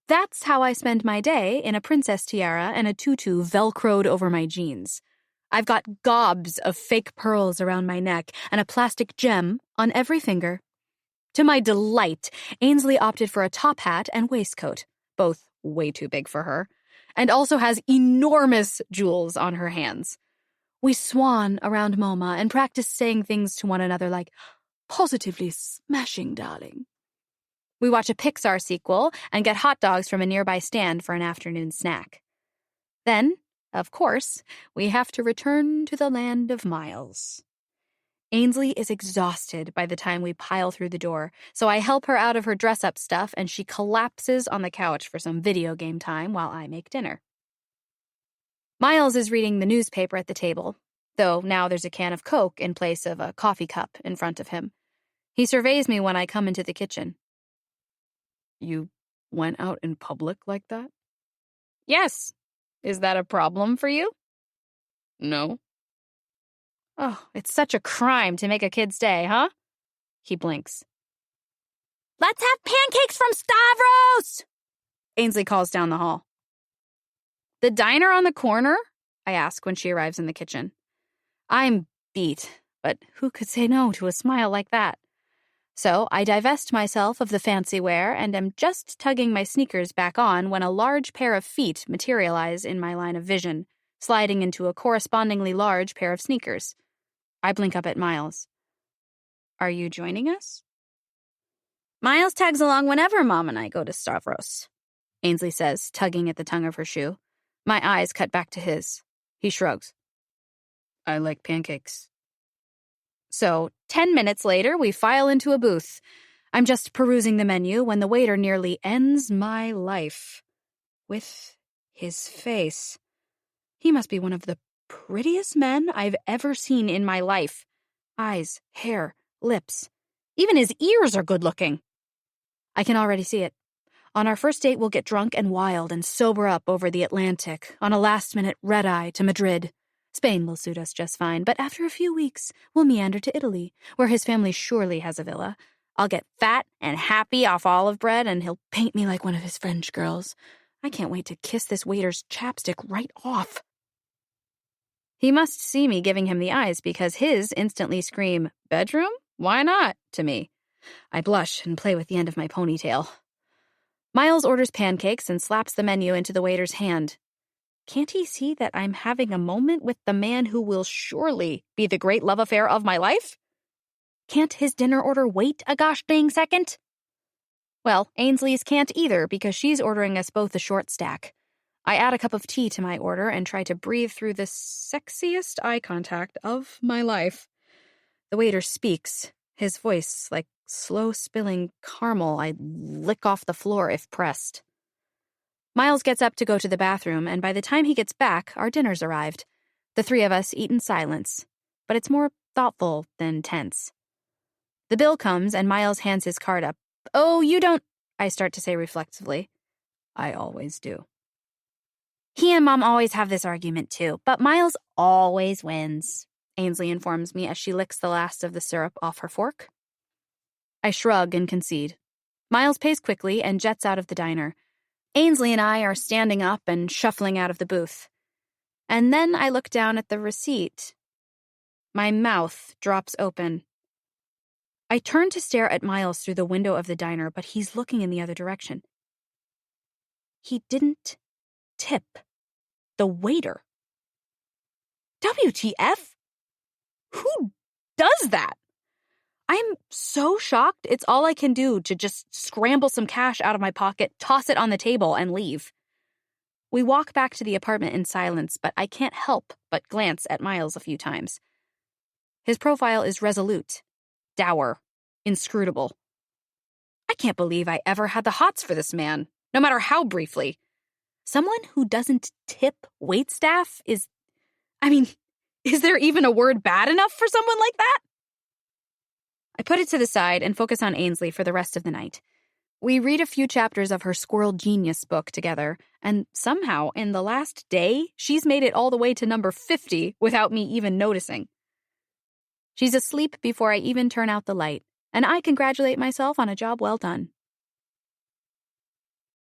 That's how I spend my day in a princess tiara and a tutu velcroed over my jeans. I've got gobs of fake pearls around my neck and a plastic gem on every finger. To my delight, Ainsley opted for a top hat and waistcoat, both way too big for her, and also has enormous jewels on her hands. We swan around MoMA and practice saying things to one another like, "Positively smashing, darling." We watch a Pixar sequel and get hot dogs from a nearby stand for an afternoon snack. Then, of course, we have to return to the land of Miles. Ainsley is exhausted by the time we pile through the door, so I help her out of her dress-up stuff and she collapses on the couch for some video game time while I make dinner. Miles is reading the newspaper at the table, though now there's a can of Coke in place of a coffee cup in front of him. He surveys me when I come into the kitchen. "You went out in public like that?" "Yes. Is that a problem for you?" "No." "Oh, it's such a crime to make a kid's day, huh?" He blinks. "Let's have pancakes from Stavros!" Ainsley calls down the hall. "The diner on the corner?" I ask when she arrives in the kitchen. I'm beat, but who could say no to a smile like that? So I divest myself of the fancy wear and am just tugging my sneakers back on when a large pair of feet materialize in my line of vision, sliding into a correspondingly large pair of sneakers. I blink up at Miles. "Are you joining us?" "Miles tags along whenever Mom and I go to Stavros," Ainsley says, tugging at the tongue of her shoe. My eyes cut back to his. He shrugs. "I like pancakes." So, 10 minutes later, we file into a booth. I'm just perusing the menu when the waiter nearly ends my life. With his face. He must be one of the prettiest men I've ever seen in my life. Eyes, hair, lips. Even his ears are good-looking. I can already see it. On our first date, we'll get drunk and wild and sober up over the Atlantic on a last-minute red-eye to Madrid. Spain will suit us just fine, but after a few weeks, we'll meander to Italy, where his family surely has a villa. I'll get fat and happy off olive bread, and he'll paint me like one of his French girls. I can't wait to kiss this waiter's chapstick right off. He must see me giving him the eyes because his instantly scream, "Bedroom? Why not?" to me. I blush and play with the end of my ponytail. Miles orders pancakes and slaps the menu into the waiter's hand. Can't he see that I'm having a moment with the man who will surely be the great love affair of my life? Can't his dinner order wait a gosh dang second? Well, Ainsley's can't either because she's ordering us both a short stack. I add a cup of tea to my order and try to breathe through the sexiest eye contact of my life. The waiter speaks, his voice like slow spilling caramel I'd lick off the floor if pressed. Miles gets up to go to the bathroom, and by the time he gets back, our dinner's arrived. The three of us eat in silence, but it's more thoughtful than tense. The bill comes, and Miles hands his card up. "Oh, you don't," I start to say reflexively. "I always do." "He and Mom always have this argument, too, but Miles always wins," Ainsley informs me as she licks the last of the syrup off her fork. I shrug and concede. Miles pays quickly and jets out of the diner. Ainsley and I are standing up and shuffling out of the booth. And then I look down at the receipt. My mouth drops open. I turn to stare at Miles through the window of the diner, but he's looking in the other direction. He didn't tip the waiter. WTF? Who does that? I'm so shocked it's all I can do to just scramble some cash out of my pocket, toss it on the table, and leave. We walk back to the apartment in silence, but I can't help but glance at Miles a few times. His profile is resolute, dour, inscrutable. I can't believe I ever had the hots for this man, no matter how briefly. Someone who doesn't tip waitstaff is there even a word bad enough for someone like that? I put it to the side and focus on Ainsley for the rest of the night. We read a few chapters of her Squirrel Genius book together, and somehow, in the last day, she's made it all the way to number 50 without me even noticing. She's asleep before I even turn out the light, and I congratulate myself on a job well done.